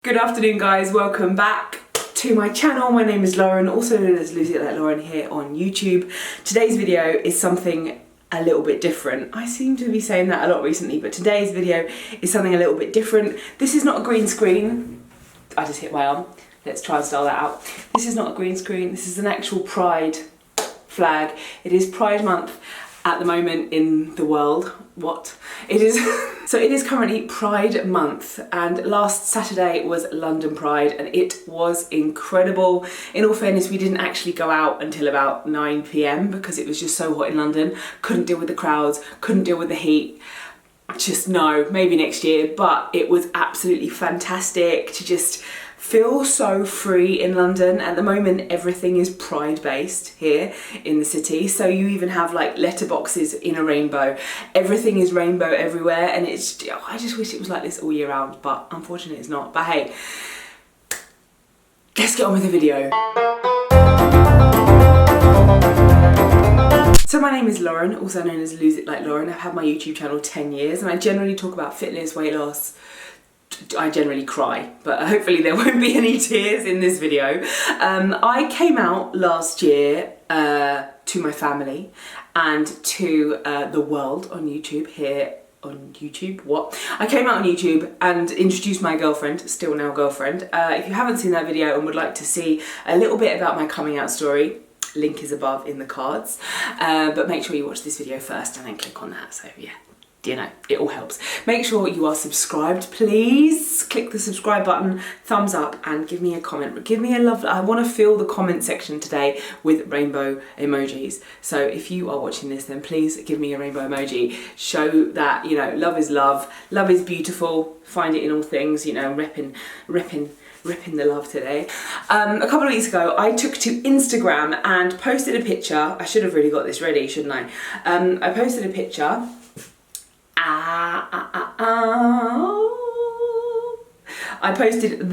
Good afternoon guys, welcome back to my channel. My name is Lauren, also known as LoseitlikeLauren here on YouTube. Today's video is something a little bit different. I seem to be saying that a lot recently, but today's video is something a little bit different. This is not a green screen. I just hit my arm. Let's try and style that out. This is not a green screen, this is an actual Pride flag. It is Pride Month at the moment in the world. What? It is. So it is currently Pride Month, and last Saturday was London Pride and it was incredible. In all fairness, we didn't actually go out until about 9 PM because it was just so hot in London. Couldn't deal with the crowds, couldn't deal with the heat. Just no, maybe next year, but it was absolutely fantastic to just feel so free in London. At the moment, everything is Pride based here in the city. So you even have like letterboxes in a rainbow. Everything is rainbow everywhere, and it's, I just wish it was like this all year round, but unfortunately it's not. But hey, let's get on with the video. So my name is Lauren, also known as LoseitlikeLauren. I've had my YouTube channel 10 years and I generally talk about fitness, weight loss. I generally cry, but hopefully there won't be any tears in this video. I came out last year to my family and to the world on YouTube here on YouTube. What? I came out on YouTube and introduced my girlfriend, still now girlfriend. If you haven't seen that video and would like to see a little bit about my coming out story, link is above in the cards. But make sure you watch this video first and then click on that. So yeah, you know, it all helps. Make sure you are subscribed, please. Click the subscribe button, thumbs up, and give me a comment. Give me a love. I want to fill the comment section today with rainbow emojis. So if you are watching this, then please give me a rainbow emoji. Show that, you know, love is love. Love is beautiful. Find it in all things, you know, repping the love today. A couple of weeks ago, I took to Instagram and posted a picture. I should have really got this ready, shouldn't I? I posted a picture. I posted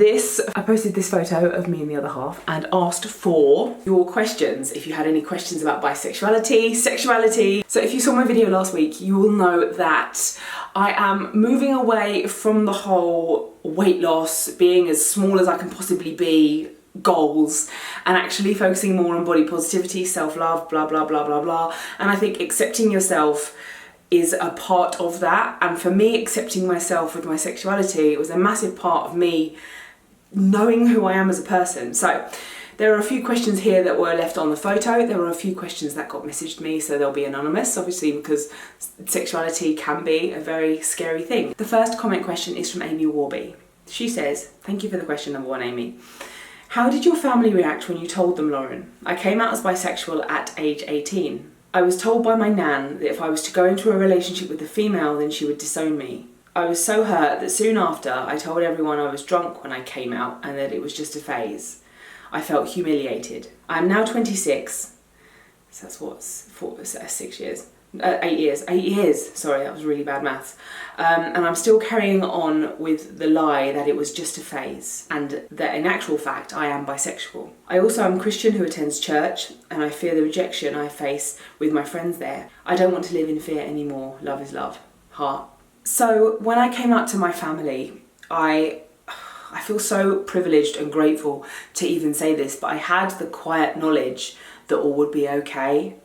this photo of me and the other half and asked for your questions. If you had any questions about bisexuality, sexuality. So if you saw my video last week, you will know that I am moving away from the whole weight loss, being as small as I can possibly be, goals, and actually focusing more on body positivity, self-love, blah, blah, blah, blah, blah. And I think accepting yourself is a part of that, and for me, accepting myself with my sexuality, it was a massive part of me knowing who I am as a person. So there are a few questions here that were left on the photo. There were a few questions that got messaged me, so they'll be anonymous, obviously, because sexuality can be a very scary thing. The first comment question is from Amy Warby. She says, thank you for the question, number one, Amy. How did your family react when you told them, Lauren? I came out as bisexual at age 18. I was told by my nan that if I was to go into a relationship with a female, then she would disown me. I was so hurt that soon after I told everyone I was drunk when I came out and that it was just a phase. I felt humiliated. I am now 26, so that's what's 8 years, sorry, that was really bad maths. And I'm still carrying on with the lie that it was just a phase and that in actual fact I am bisexual. I also am a Christian who attends church and I fear the rejection I face with my friends there. I don't want to live in fear anymore. Love is love. Heart. So when I came out to my family, I feel so privileged and grateful to even say this, but I had the quiet knowledge that all would be okay.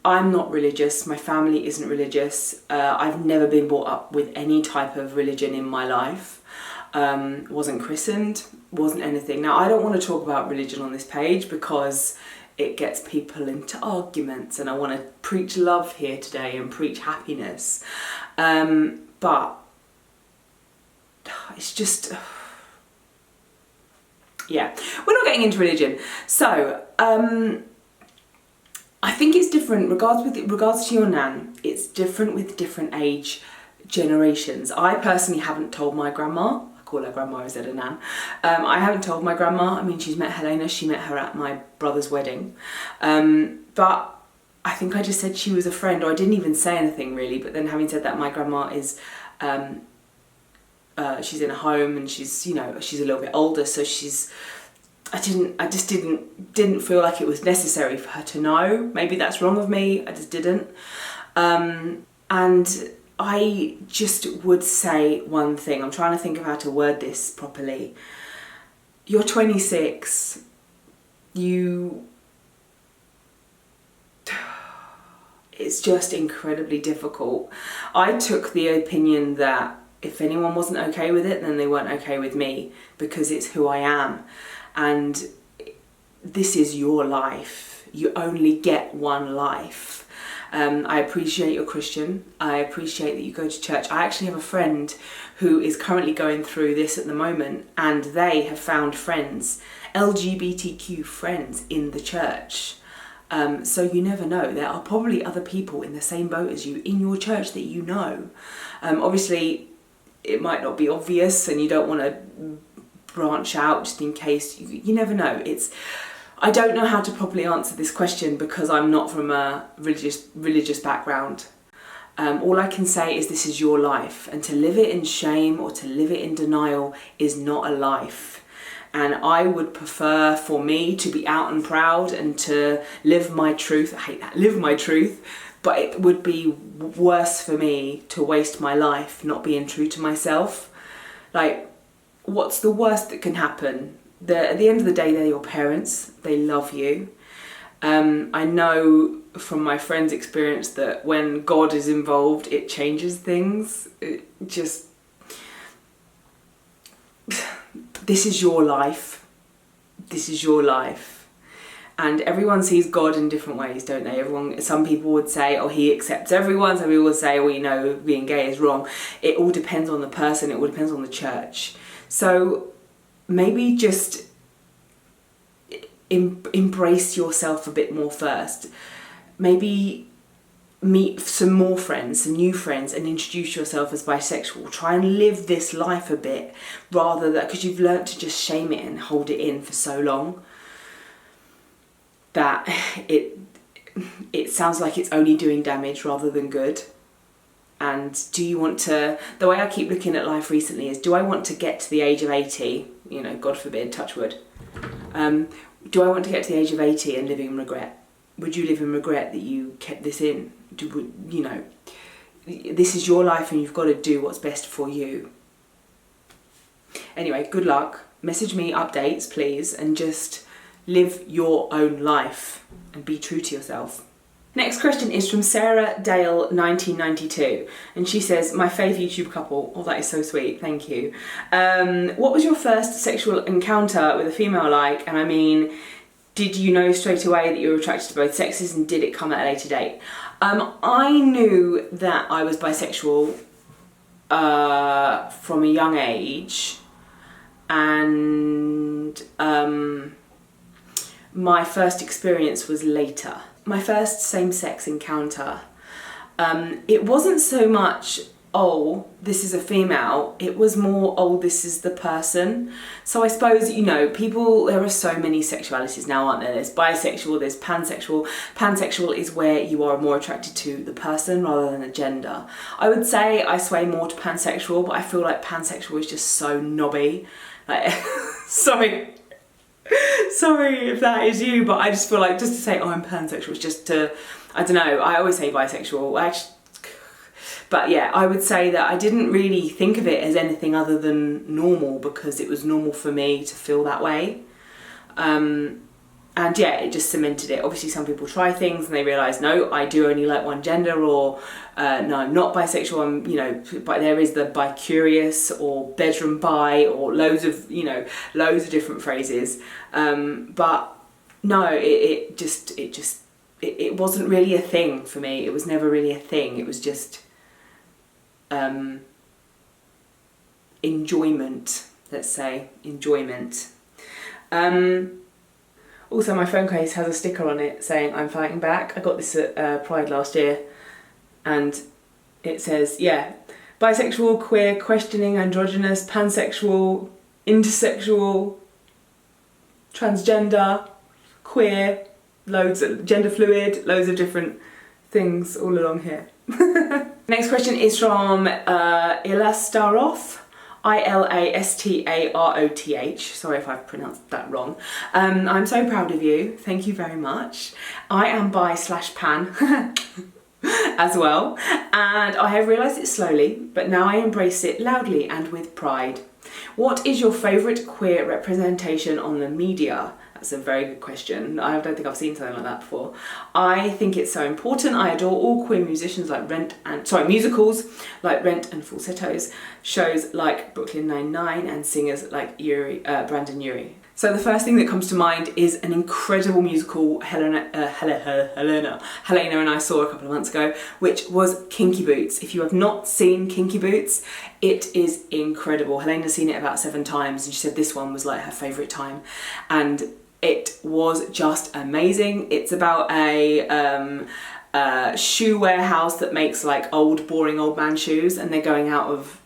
I'm not religious, my family isn't religious, I've never been brought up with any type of religion in my life, wasn't christened, wasn't anything. Now I don't want to talk about religion on this page because it gets people into arguments and I want to preach love here today and preach happiness, but it's just, yeah, we're not getting into religion. So, I think it's different, regards to your nan, it's different with different age generations. I personally haven't told my grandma, I call her grandma instead of nan, I haven't told my grandma. I mean, she's met Helena, she met her at my brother's wedding, but I think I just said she was a friend, or I didn't even say anything really. But then having said that, my grandma is, she's in a home and she's, you know, she's a little bit older, so she's, I just didn't feel like it was necessary for her to know. Maybe that's wrong of me, I just didn't. And I just would say one thing. I'm trying to think of how to word this properly. You're 26. It's just incredibly difficult. I took the opinion that if anyone wasn't okay with it, then they weren't okay with me, because it's who I am. And this is your life. You only get one life. I appreciate you're Christian. I appreciate that you go to church. I actually have a friend who is currently going through this at the moment, and they have found friends, LGBTQ friends in the church. So you never know. There are probably other people in the same boat as you in your church that you know. Obviously, it might not be obvious, and you don't want to branch out just in case. You never know. I don't know how to properly answer this question because I'm not from a religious background. All I can say is this is your life, and to live it in shame or to live it in denial is not a life. And I would prefer for me to be out and proud and to live my truth. I hate that, live my truth. But it would be worse for me to waste my life not being true to myself. Like, what's the worst that can happen? At the end of the day, they're your parents. They love you. I know from my friend's experience that when God is involved, it changes things. This is your life. This is your life. And everyone sees God in different ways, don't they? Some people would say, oh, he accepts everyone. Some people would say, well, you know, being gay is wrong. It all depends on the person. It all depends on the church. So maybe just embrace yourself a bit more first. Maybe meet some more friends, some new friends, and introduce yourself as bisexual. Try and live this life a bit, rather than, because you've learnt to just shame it and hold it in for so long that it sounds like it's only doing damage rather than good. And do you want to, the way I keep looking at life recently is, do I want to get to the age of 80, you know, God forbid, touch wood, do I want to get to the age of 80 and live in regret? Would you live in regret that you kept this in? You know, this is your life and you've got to do what's best for you. Anyway, good luck. Message me updates, please, and just live your own life and be true to yourself. Next question is from Sarah Dale 1992, and she says, my fave YouTube couple. Oh, that is so sweet, thank you. What was your first sexual encounter with a female like? And I mean, did you know straight away that you were attracted to both sexes, and did it come at a later date? I knew that I was bisexual from a young age, and my first experience was later. My first same-sex encounter, it wasn't so much, oh, this is a female, it was more, oh, this is the person. So I suppose, you know, there are so many sexualities now, aren't there? There's bisexual, there's pansexual. Pansexual is where you are more attracted to the person rather than the gender. I would say I sway more to pansexual, but I feel like pansexual is just so knobby. Like, sorry if that is you, but I just feel like just to say, oh, I'm pansexual is just to, I don't know, I always say bisexual, actually, but yeah, I would say that I didn't really think of it as anything other than normal, because it was normal for me to feel that way. And yeah, it just cemented it. Obviously some people try things and they realise, no, I do only like one gender, or no, I'm not bisexual, I'm, you know, but there is the bi-curious or bedroom bi, or loads of different phrases. But no, it wasn't really a thing for me. It was never really a thing. It was just enjoyment, let's say, enjoyment. Also, my phone case has a sticker on it saying I'm fighting back. I got this at Pride last year, and it says, yeah, bisexual, queer, questioning, androgynous, pansexual, intersexual, transgender, queer, loads of gender fluid, loads of different things all along here. Next question is from Ilastaroth. Ilastaroth. Sorry if I've pronounced that wrong. I'm so proud of you. Thank you very much. I am bi/pan. as well. And I have realised it slowly, but now I embrace it loudly and with pride. What is your favourite queer representation on the media? That's a very good question. I don't think I've seen something like that before. I think it's so important. I adore all queer musicians like musicals like Rent and Falsettos, shows like Brooklyn Nine-Nine, and singers like Brandon Urie. So the first thing that comes to mind is an incredible musical Helena and I saw a couple of months ago, which was Kinky Boots. If you have not seen Kinky Boots, it is incredible. Helena's seen it about 7 times and she said this one was like her favourite time. And it was just amazing. It's about a shoe warehouse that makes like boring old man shoes, and they're going out of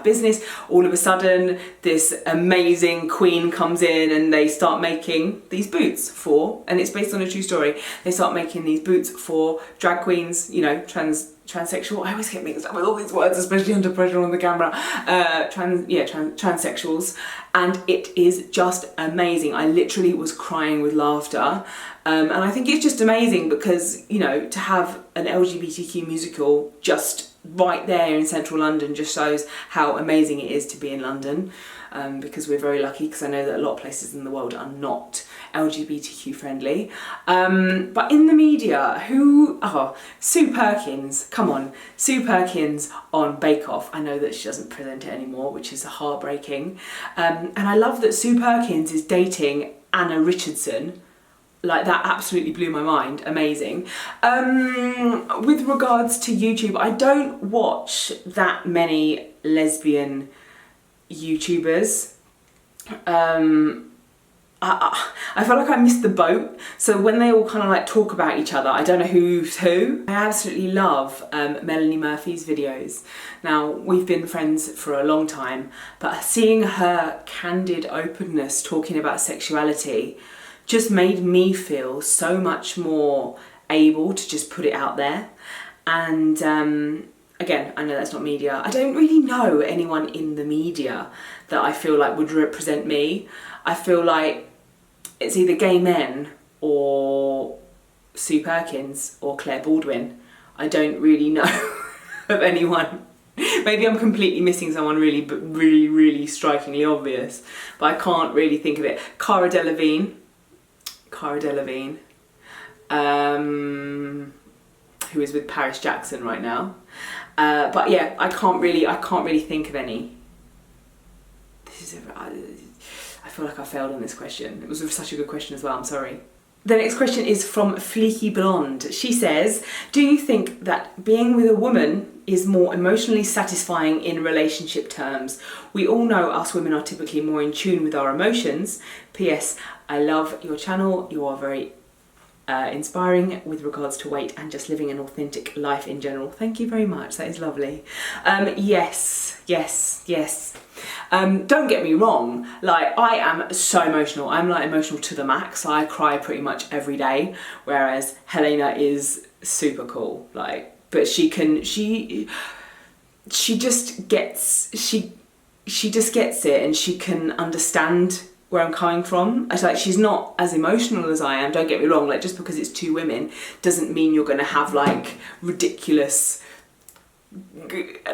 business. All of a sudden, this amazing queen comes in and they start making these boots and it's based on a true story. They start making these boots for drag queens, you know, transsexual. I always get mixed up with all these words, especially under pressure on the camera. Transsexuals, and it is just amazing. I literally was crying with laughter. And I think it's just amazing because, you know, to have an LGBTQ musical just right there in central London just shows how amazing it is to be in London, because we're very lucky, because I know that a lot of places in the world are not LGBTQ friendly. But in the media, Sue Perkins, come on, Sue Perkins on Bake Off. I know that she doesn't present it anymore, which is heartbreaking. And I love that Sue Perkins is dating Anna Richardson. Like, that absolutely blew my mind. Amazing. With regards to YouTube, I don't watch that many lesbian YouTubers. I feel like I missed the boat. So when they all kind of like talk about each other, I don't know who's who. I absolutely love Melanie Murphy's videos. Now, we've been friends for a long time, but seeing her candid openness talking about sexuality just made me feel so much more able to just put it out there. And again, I know that's not media. I don't really know anyone in the media that I feel like would represent me. I feel like it's either gay men or Sue Perkins or Claire Baldwin. I don't really know of anyone. Maybe I'm completely missing someone really strikingly obvious, but I can't really think of it. Cara Delevingne, who is with Paris Jackson right now. But yeah, I can't really think of any. I feel like I failed on this question. It was such a good question as well, I'm sorry. The next question is from Fleeky Blonde. She says, do you think that being with a woman is more emotionally satisfying in relationship terms? We all know us women are typically more in tune with our emotions. P.S. I love your channel. You are very inspiring with regards to weight and just living an authentic life in general. Thank you very much. That is lovely. Yes. Don't get me wrong, like, I am so emotional. I'm like emotional to the max. I cry pretty much every day, whereas Helena is super cool. Like, but she just gets it, and she can understand where I'm coming from. It's like, she's not as emotional as I am, don't get me wrong. Like, just because it's 2 women doesn't mean you're gonna have like ridiculous,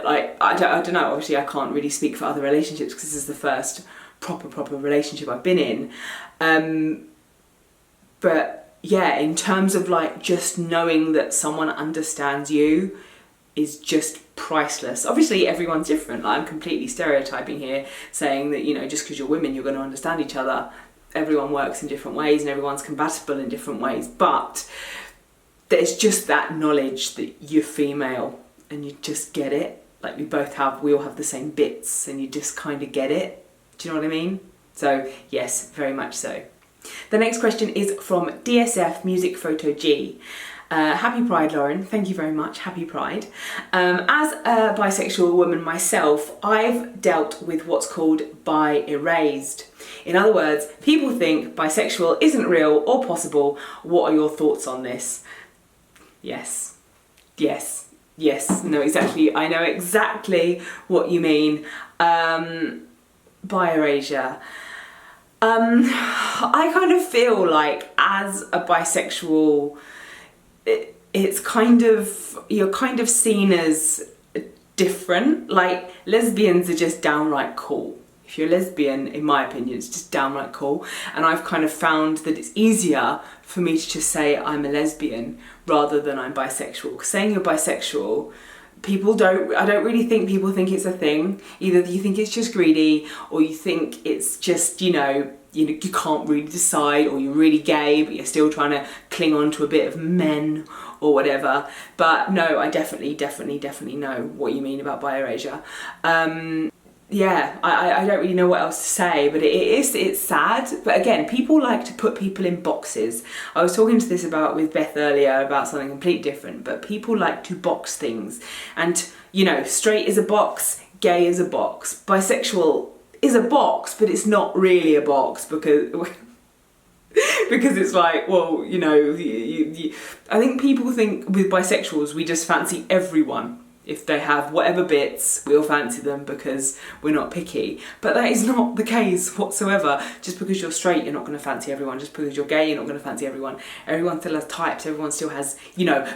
like, I don't know, obviously I can't really speak for other relationships because this is the first proper relationship I've been in. But yeah, in terms of like just knowing that someone understands you is just priceless. Obviously everyone's different. Like, I'm completely stereotyping here, saying that, you know, just because you're women you're going to understand each other. Everyone works in different ways and everyone's compatible in different ways, but there's just that knowledge that you're female and you just get it. Like, we all have the same bits and you just kind of get it. Do you know what I mean? So yes, very much so. The next question is from DSF Music Photo G. Happy Pride, Lauren. Thank you very much. Happy Pride. As a bisexual woman myself, I've dealt with what's called bi erased. In other words, people think bisexual isn't real or possible. What are your thoughts on this? Yes. No, exactly. I know exactly what you mean. Bi erasure. I kind of feel like, as a bisexual, it's kind of, you're kind of seen as different. Like, lesbians are just downright cool. If you're a lesbian, in my opinion, it's just downright cool. And I've kind of found that it's easier for me to just say I'm a lesbian rather than I'm bisexual. Because saying you're bisexual, I don't really think people think it's a thing. Either you think it's just greedy, or you think it's just, you can't really decide, or you're really gay but you're still trying to cling on to a bit of men or whatever. But no, I definitely know what you mean about bi-erasure. Yeah, I don't really know what else to say, but it's sad. But again, people like to put people in boxes. I was talking to this with Beth earlier about something completely different, but people like to box things. And, straight is a box, gay is a box, bisexual is a box, but it's not really a box because it's like, well, I think people think with bisexuals we just fancy everyone. If they have whatever bits, we'll fancy them because we're not picky. But that is not the case whatsoever. Just because you're straight, you're not going to fancy everyone. Just because you're gay, you're not going to fancy everyone. Everyone still has types. Everyone still has,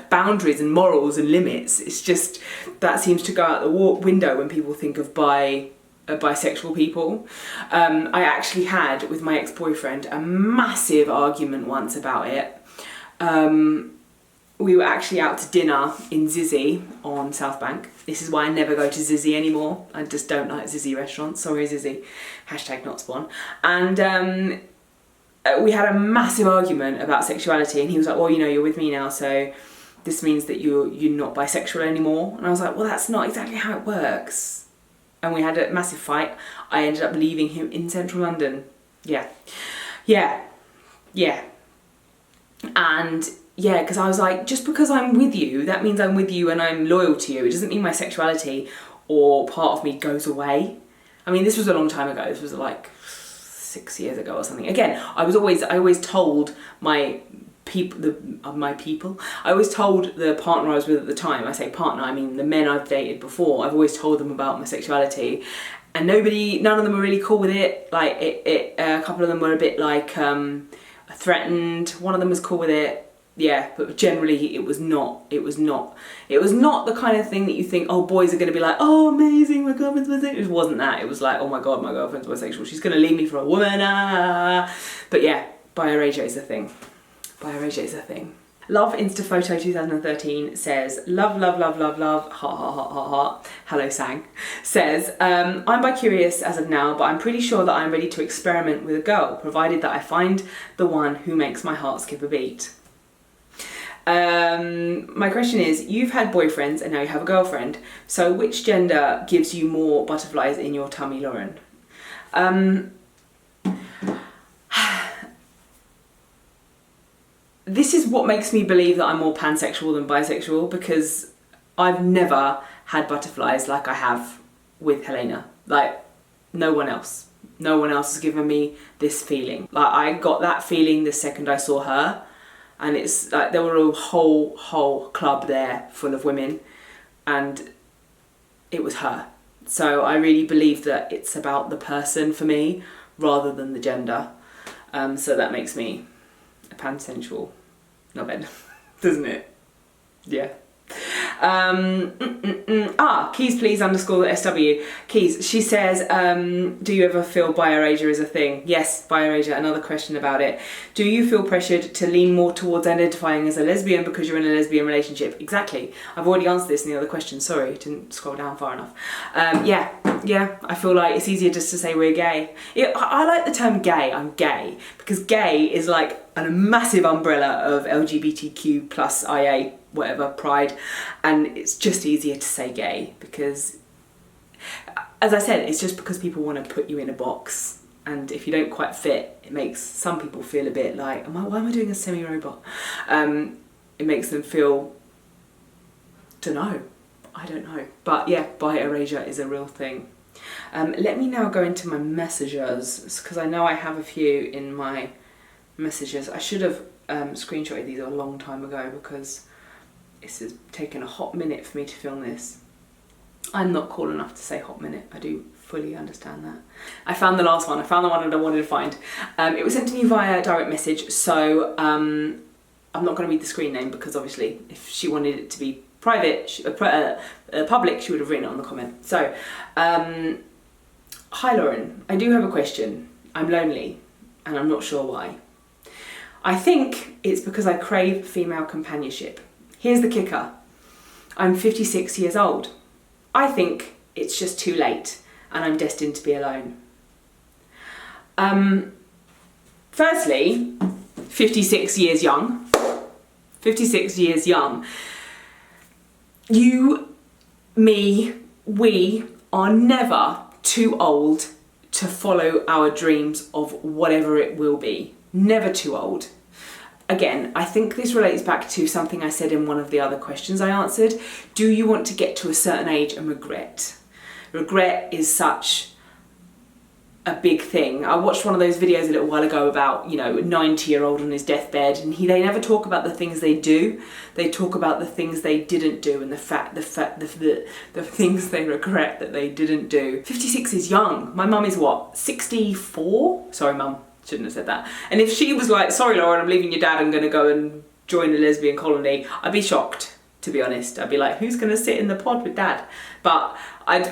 boundaries and morals and limits. It's just, that seems to go out the window when people think of bisexual people. I actually had, with my ex-boyfriend, a massive argument once about it. We were actually out to dinner in Zizzy on South Bank. This is why I never go to Zizzy anymore. I just don't like Zizzy restaurants. Sorry, Zizzy. #NotSpawn. And we had a massive argument about sexuality, and he was like, well, you're with me now, so this means that you're not bisexual anymore. And I was like, well, that's not exactly how it works. And we had a massive fight. I ended up leaving him in central London. Yeah. And yeah, because I was like, just because I'm with you, that means I'm with you and I'm loyal to you. It doesn't mean my sexuality or part of me goes away. I mean, this was a long time ago. This was like 6 years ago or something. Again, I always told my people, I always told the partner I was with at the time, I say partner, I mean the men I've dated before, I've always told them about my sexuality. And none of them were really cool with it. Like, a couple of them were a bit like threatened. One of them was cool with it. Yeah, but generally it was not the kind of thing that you think, oh, boys are going to be like, oh, amazing, my girlfriend's bisexual. It wasn't that. It was like, oh my God, my girlfriend's bisexual. She's going to leave me for a woman. But yeah, bi-erasure is a thing. Bi-erasure is a thing. Love Instaphoto 2013 says, love, heart, heart. Hello, Sang. Says, I'm bi-curious as of now, but I'm pretty sure that I'm ready to experiment with a girl, provided that I find the one who makes my heart skip a beat. My question is, you've had boyfriends and now you have a girlfriend, so which gender gives you more butterflies in your tummy, Lauren? This is what makes me believe that I'm more pansexual than bisexual, because I've never had butterflies like I have with Helena. Like, no one else has given me this feeling. Like, I got that feeling the second I saw her. And it's like there were a whole club there full of women, and it was her. So I really believe that it's about the person for me rather than the gender. So that makes me a pansexual knobhead, doesn't it? Yeah. Keys please _SW. Keys, she says, do you ever feel bi-erasure is a thing? Yes, bi-erasure, another question about it. Do you feel pressured to lean more towards identifying as a lesbian because you're in a lesbian relationship? Exactly. I've already answered this in the other question, sorry, didn't scroll down far enough. Yeah, I feel like it's easier just to say we're gay. Yeah, I like the term gay, I'm gay, because gay is like a massive umbrella of LGBTQ plus IA whatever, pride, and it's just easier to say gay because, as I said, it's just because people want to put you in a box, and if you don't quite fit, it makes some people feel a bit like, why am I doing a semi-robot? It makes them feel, I don't know, but yeah, bi-erasure is a real thing. Let me now go into my messages, because I know I have a few in my messages. I should have screenshotted these a long time ago, because this has taken a hot minute for me to film this. I'm not cool enough to say hot minute. I do fully understand that. I found the last one. I found the one that I wanted to find. It was sent to me via direct message, so I'm not going to read the screen name because obviously if she wanted it to be private, public, she would have written it on the comment. So, hi Lauren, I do have a question. I'm lonely and I'm not sure why. I think it's because I crave female companionship. Here's the kicker. I'm 56 years old. I think it's just too late and I'm destined to be alone. Firstly, 56 years young. 56 years young. You, me, we are never too old to follow our dreams of whatever it will be. Never too old. Again, I think this relates back to something I said in one of the other questions I answered. Do you want to get to a certain age and regret? Regret is such a big thing. I watched one of those videos a little while ago about, you know, a 90-year-old on his deathbed, and they never talk about the things they do. They talk about the things they didn't do and the things they regret that they didn't do. 56 is young. My mum is what, 64? Sorry, mum. Shouldn't have said that. And if she was like, sorry Lauren, I'm leaving your dad, I'm gonna go and join the lesbian colony, I'd be shocked, to be honest. I'd be like, who's gonna sit in the pod with dad? But I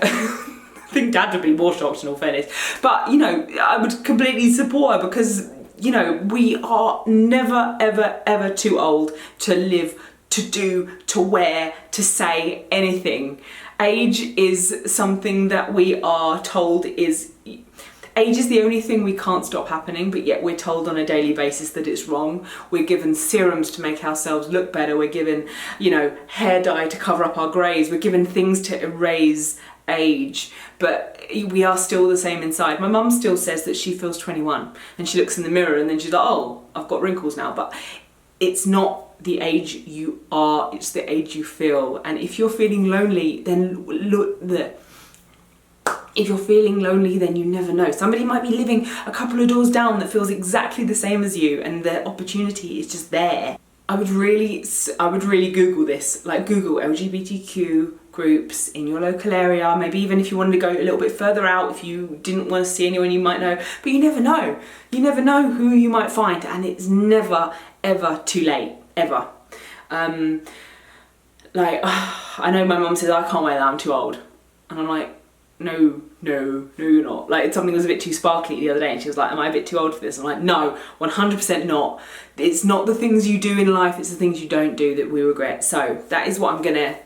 think dad would be more shocked in all fairness. But, you know, I would completely support her because, you know, we are never, ever, ever too old to live, to do, to wear, to say anything. Age is something that we are told is... Age is the only thing we can't stop happening, but yet we're told on a daily basis that it's wrong. We're given serums to make ourselves look better. We're given, you know, hair dye to cover up our greys. We're given things to erase age, but we are still the same inside. My mum still says that she feels 21 and she looks in the mirror and then she's like, oh, I've got wrinkles now. But it's not the age you are, it's the age you feel. And if you're feeling lonely, then if you're feeling lonely, then you never know. Somebody might be living a couple of doors down that feels exactly the same as you, and the opportunity is just there. I would really Google this, like Google LGBTQ groups in your local area, maybe even if you wanted to go a little bit further out, if you didn't want to see anyone you might know, but you never know. You never know who you might find, and it's never, ever too late, ever. I know my mum says, I can't wear that, I'm too old. And I'm like, no, you're not. Like, something was a bit too sparkly the other day and she was like, am I a bit too old for this? I'm like, no, 100% not. It's not the things you do in life, it's the things you don't do that we regret. So that is what I'm gonna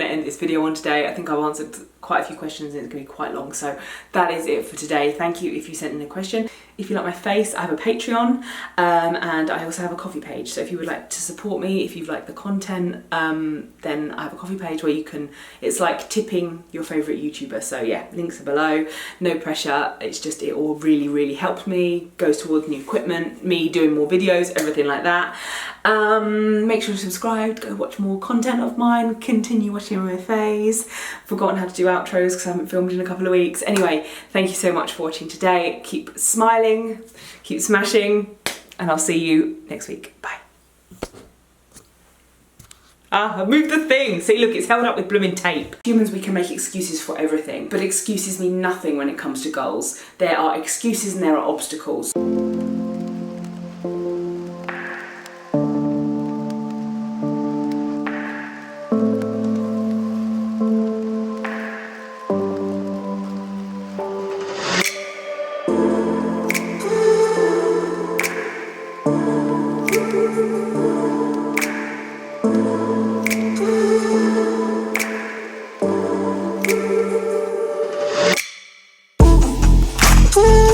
end this video on today. I think I've answered quite a few questions and it's gonna be quite long, so that is it for today. Thank you if you sent in a question. If you like my face, I have a Patreon, and I also have a coffee page. So if you would like to support me, if you've liked the content, then I have a coffee page where you can, it's like tipping your favourite YouTuber. So yeah, links are below, no pressure. It's just, it all really, really helped me, goes towards new equipment, me doing more videos, everything like that. Make sure to subscribe, go watch more content of mine, continue watching my face. Forgotten how to do outros because I haven't filmed in a couple of weeks. Anyway, thank you so much for watching today. Keep smiling, keep smashing, and I'll see you next week. Bye. I moved the thing. See, look, it's held up with blooming tape. Humans, we can make excuses for everything, but excuses mean nothing when it comes to goals. There are excuses and there are obstacles. Ooh.